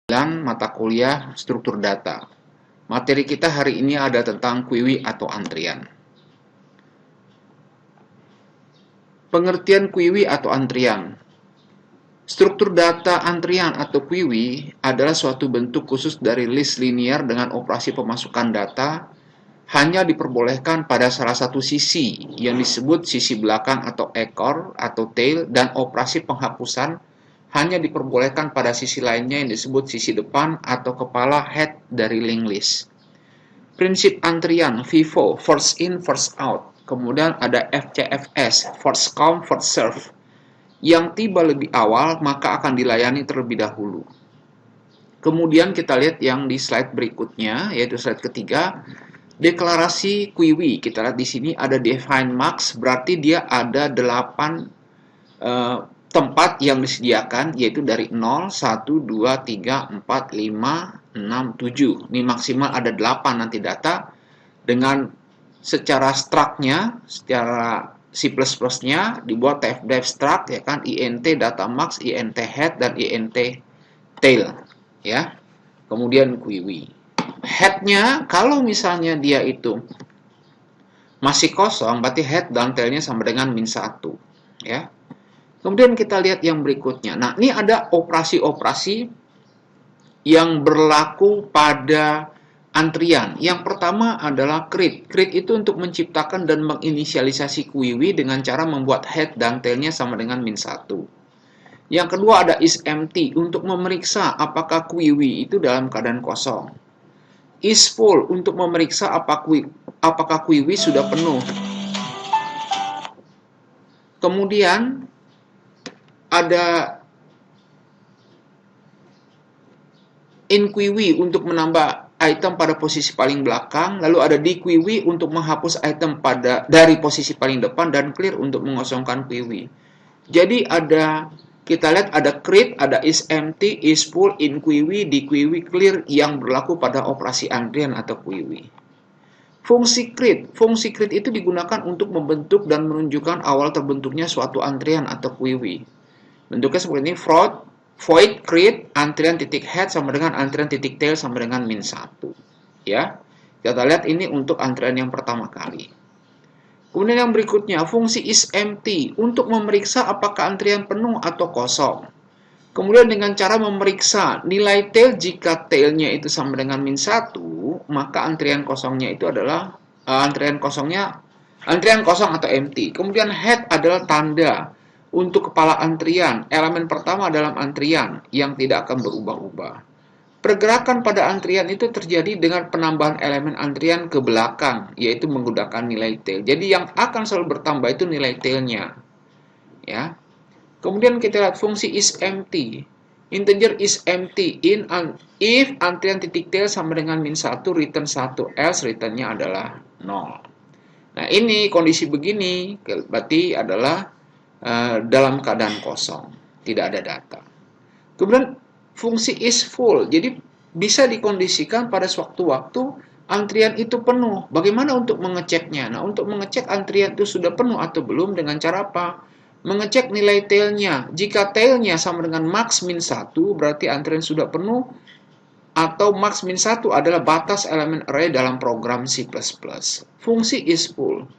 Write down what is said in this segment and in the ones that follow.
Mata kuliah struktur data. Materi kita hari ini ada tentang query atau antrian. Pengertian query atau antrian. Struktur data antrian atau query adalah suatu bentuk khusus dari list linear dengan operasi pemasukan data hanya diperbolehkan pada salah satu sisi yang disebut sisi belakang atau ekor atau tail, dan operasi penghapusan hanya diperbolehkan pada sisi lainnya yang disebut sisi depan atau kepala head dari linked list. Prinsip antrian FIFO, first in first out. Kemudian ada FCFS, first come first serve. Yang tiba lebih awal maka akan dilayani terlebih dahulu. Kemudian kita lihat yang di slide berikutnya, yaitu slide ketiga. Deklarasi query, kita lihat di sini ada define max, berarti dia ada 8 tempat yang disediakan, yaitu dari 0, 1, 2, 3, 4, 5, 6, 7. Ini maksimal ada 8 nanti data. Dengan secara struct-nya, secara C++-nya dibuat tfdev struct, ya kan, int data max, int head, dan int tail, ya. Kemudian query. Head-nya, kalau misalnya dia itu masih kosong, berarti head dan tail-nya sama dengan -1. Ya. Kemudian kita lihat yang berikutnya. Nah, ini ada operasi-operasi yang berlaku pada antrian. Yang pertama adalah create. Create itu untuk menciptakan dan menginisialisasi query dengan cara membuat head dan tail-nya sama dengan -1. Yang kedua ada isEmpty untuk memeriksa apakah query itu dalam keadaan kosong. IsFull untuk memeriksa apakah query sudah penuh. Kemudian ada inQuery untuk menambah item pada posisi paling belakang, lalu ada dQuery untuk menghapus item dari posisi paling depan, dan clear untuk mengosongkan query. Jadi kita lihat ada create, ada isEmpty, isFull, inQuery, dQuery, clear yang berlaku pada operasi antrian atau query. Fungsi create itu digunakan untuk membentuk dan menunjukkan awal terbentuknya suatu antrian atau query. Bentuknya seperti ini, void create antrian titik head sama dengan antrian titik tail sama dengan -1. Ya, kita lihat ini untuk antrian yang pertama kali. Kemudian yang berikutnya, fungsi isEmpty untuk memeriksa apakah antrian penuh atau kosong. Kemudian dengan cara memeriksa nilai tail, jika tailnya itu sama dengan -1, maka antrian kosongnya itu adalah antrian kosong atau empty. Kemudian head adalah tanda untuk kepala antrian, elemen pertama dalam antrian yang tidak akan berubah-ubah. Pergerakan pada antrian itu terjadi dengan penambahan elemen antrian ke belakang, yaitu menggunakan nilai tail. Jadi yang akan selalu bertambah itu nilai tailnya. Ya. Kemudian kita lihat fungsi isEmpty. Integer isEmpty if antrian titik tail sama dengan -1, return 1, else returnnya adalah 0. Nah, ini kondisi begini berarti adalah dalam keadaan kosong, tidak ada data. Kemudian fungsi isFull, jadi bisa dikondisikan pada sewaktu-waktu antrian itu penuh. Bagaimana untuk mengeceknya? Nah, untuk mengecek antrian itu sudah penuh atau belum dengan cara apa? Mengecek nilai tailnya. Jika tailnya sama dengan max -1, berarti antrian sudah penuh, atau max -1 adalah batas elemen array dalam program C++. Fungsi isFull.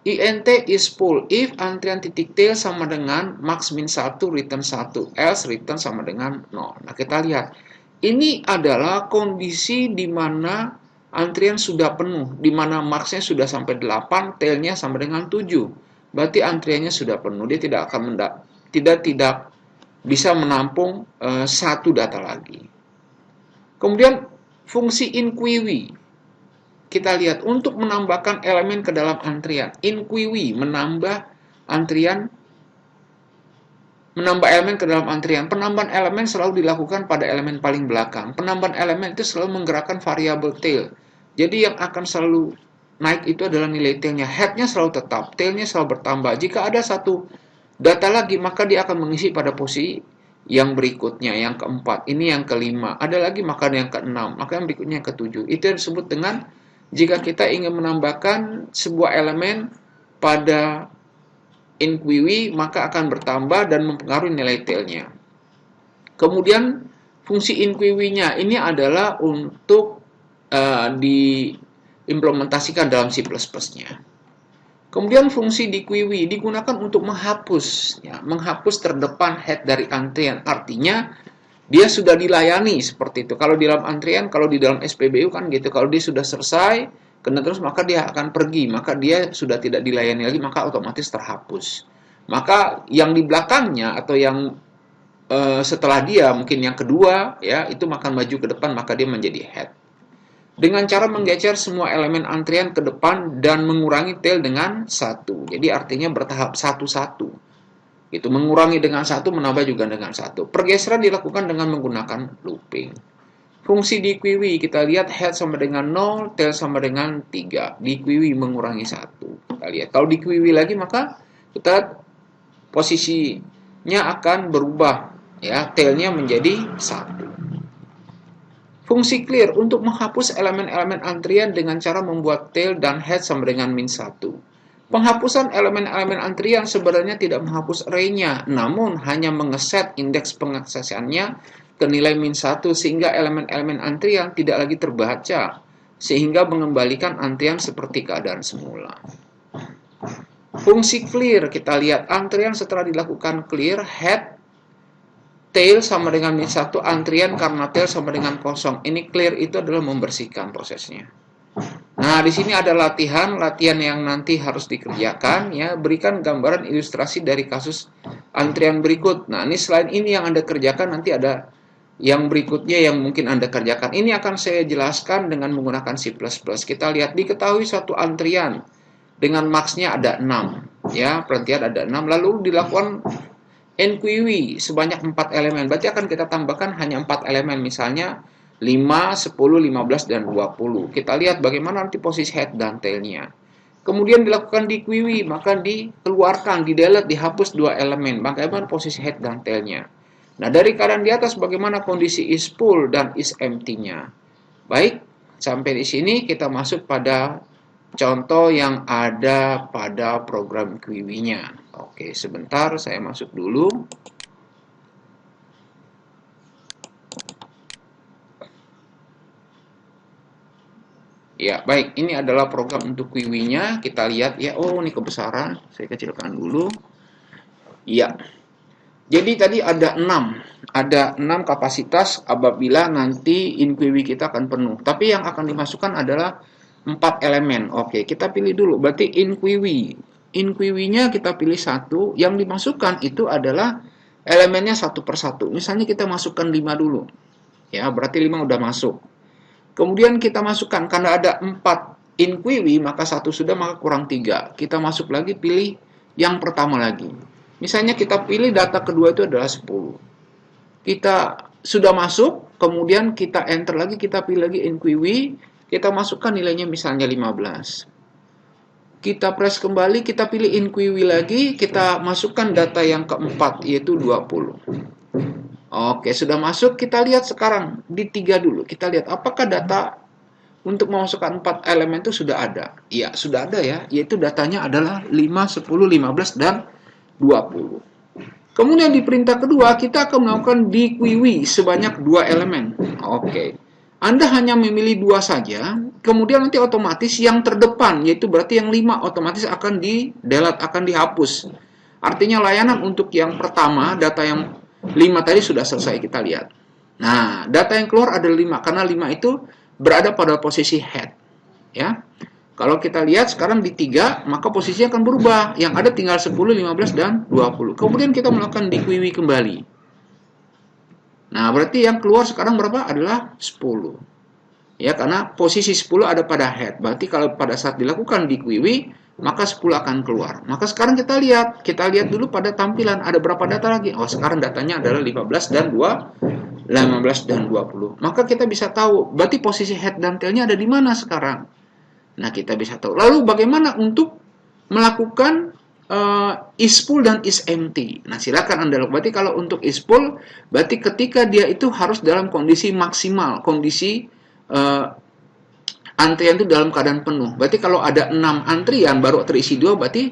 int isFull if antrian titik tail sama dengan max -1, return 1, else return sama dengan 0. Nah, kita lihat. Ini adalah kondisi di mana antrian sudah penuh, di mana max-nya sudah sampai 8, tail-nya sama dengan 7. Berarti antriannya sudah penuh, dia tidak akan tidak bisa menampung satu data lagi. Kemudian fungsi inQuery. Kita lihat untuk menambahkan elemen ke dalam antrian. inQuery menambah elemen ke dalam antrian. Penambahan elemen selalu dilakukan pada elemen paling belakang. Penambahan elemen itu selalu menggerakkan variabel tail. Jadi yang akan selalu naik itu adalah nilai tailnya. Head-nya selalu tetap, tail-nya selalu bertambah. Jika ada satu data lagi, maka dia akan mengisi pada posisi yang berikutnya, yang keempat. Ini yang kelima. Ada lagi, maka yang keenam. Maka yang berikutnya yang ketujuh. Itu yang disebut dengan jika kita ingin menambahkan sebuah elemen pada inQuery, maka akan bertambah dan mempengaruhi nilai tailnya. Kemudian Fungsi inquiry-nya ini adalah untuk diimplementasikan dalam C++-nya. Kemudian fungsi dequery digunakan untuk menghapus, ya, menghapus terdepan head dari antrian. Artinya dia sudah dilayani seperti itu. Kalau di dalam antrian, kalau di dalam SPBU kan gitu. Kalau dia sudah selesai, kena terus maka dia akan pergi. Maka dia sudah tidak dilayani lagi, maka otomatis terhapus. Maka yang di belakangnya atau yang setelah dia mungkin yang kedua, ya itu akan maju ke depan, maka dia menjadi head. Dengan cara menggeser semua elemen antrian ke depan dan mengurangi tail dengan satu. Jadi artinya bertahap satu-satu. Itu mengurangi dengan satu, menambah juga dengan satu. Pergeseran dilakukan dengan menggunakan looping. Fungsi dequery kita lihat head sama dengan 0, tail sama dengan 3. Dequery mengurangi 1. Kita lihat. Kalau dequery lagi maka kita posisinya akan berubah, ya, tailnya menjadi 1. Fungsi clear untuk menghapus elemen-elemen antrian dengan cara membuat tail dan head sama dengan -1. Penghapusan elemen-elemen antrian sebenarnya tidak menghapus array-nya, namun hanya mengeset indeks pengaksesannya ke nilai -1 sehingga elemen-elemen antrian tidak lagi terbaca, sehingga mengembalikan antrian seperti keadaan semula. Fungsi clear, kita lihat antrian setelah dilakukan clear, head tail sama dengan -1, antrian karena tail sama dengan kosong. Ini clear itu adalah membersihkan prosesnya. Nah, di sini ada latihan yang nanti harus dikerjakan, ya. Berikan gambaran ilustrasi dari kasus antrian berikut. Nah, ini selain ini yang Anda kerjakan, nanti ada yang berikutnya yang mungkin Anda kerjakan. Ini akan saya jelaskan dengan menggunakan C++. Kita lihat, diketahui suatu antrian dengan max-nya ada 6, ya, perantian ada 6, lalu dilakukan enquiry sebanyak 4 elemen. Berarti akan kita tambahkan hanya 4 elemen, misalnya 5, 10, 15, dan 20. Kita lihat bagaimana nanti posisi head dan tailnya. Kemudian dilakukan dequery, maka dikeluarkan, di-delete, dihapus 2 elemen. Bagaimana posisi head dan tailnya. Nah, dari keadaan di atas bagaimana kondisi is full dan is empty-nya. Baik, sampai di sini kita masuk pada contoh yang ada pada program query-nya. Oke, sebentar saya masuk dulu. Ya, baik. Ini adalah program untuk query-nya. Kita lihat ya. Oh, ini kebesaran. Saya kecilkan dulu. Ya. Jadi tadi ada 6. Ada 6 kapasitas apabila nanti inquiry kita akan penuh. Tapi yang akan dimasukkan adalah 4 elemen. Oke, kita pilih dulu. Berarti inquiry. Inquiry-nya kita pilih 1. Yang dimasukkan itu adalah elemennya satu per satu. Misalnya kita masukkan 5 dulu. Ya, berarti 5 udah masuk. Kemudian kita masukkan, karena ada 4 inquiry, maka 1 sudah, maka kurang 3. Kita masuk lagi, pilih yang pertama lagi. Misalnya kita pilih data kedua itu adalah 10. Kita sudah masuk, kemudian kita enter lagi, kita pilih lagi inquiry, kita masukkan nilainya misalnya 15. Kita press kembali, kita pilih inquiry lagi, kita masukkan data yang keempat, yaitu 20. Oke, sudah masuk. Kita lihat sekarang di 3 dulu. Kita lihat apakah data untuk memasukkan 4 elemen itu sudah ada. Iya, sudah ada ya. Yaitu datanya adalah 5, 10, 15, dan 20. Kemudian di perintah kedua, kita akan melakukan dequery sebanyak 2 elemen. Oke. Anda hanya memilih 2 saja. Kemudian nanti otomatis yang terdepan, yaitu berarti yang 5, otomatis akan di-delete, akan dihapus. Artinya layanan untuk yang pertama, data yang 5 tadi sudah selesai, kita lihat. Nah, data yang keluar ada 5, karena 5 itu berada pada posisi head. Ya. Kalau kita lihat sekarang di 3, maka posisinya akan berubah. Yang ada tinggal 10, 15, dan 20. Kemudian kita melakukan dequery kembali. Nah, berarti yang keluar sekarang berapa? Adalah 10. Ya, karena posisi 10 ada pada head. Berarti kalau pada saat dilakukan dequery, maka 10 akan keluar. Maka sekarang kita lihat dulu pada tampilan ada berapa data lagi. Oh, sekarang datanya adalah 15 dan 20. Maka kita bisa tahu berarti posisi head dan tailnya ada di mana sekarang. Nah, kita bisa tahu. Lalu bagaimana untuk melakukan is full dan is empty. Nah, silakan Anda lakukan. Berarti kalau untuk is full, berarti ketika dia itu harus dalam kondisi maksimal, kondisi antrian itu dalam keadaan penuh. Berarti kalau ada 6 antrian baru terisi 2, berarti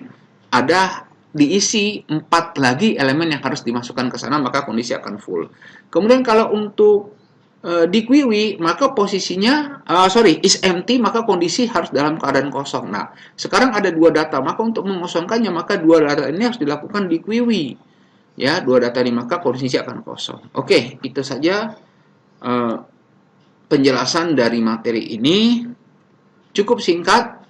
ada diisi 4 lagi elemen yang harus dimasukkan ke sana, maka kondisi akan full. Kemudian kalau untuk di QW, maka posisinya is empty, maka kondisi harus dalam keadaan kosong. Nah, sekarang ada 2 data, maka untuk mengosongkannya maka 2 data ini harus dilakukan di QW. Ya, 2 data ini maka kondisi akan kosong. Oke, itu saja penjelasan dari materi ini. Cukup singkat,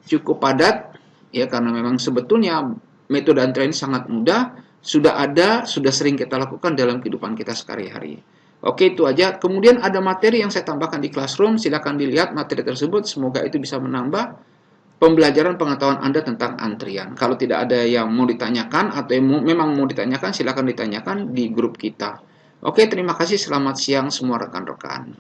cukup padat, ya, karena memang sebetulnya metode antrian sangat mudah, sudah sering kita lakukan dalam kehidupan kita sehari-hari. Oke, itu aja. Kemudian ada materi yang saya tambahkan di Classroom, silakan dilihat materi tersebut, semoga itu bisa menambah pembelajaran pengetahuan Anda tentang antrian. Kalau tidak ada yang mau ditanyakan atau yang memang mau ditanyakan, silakan ditanyakan di grup kita. Oke, terima kasih. Selamat siang semua rekan-rekan.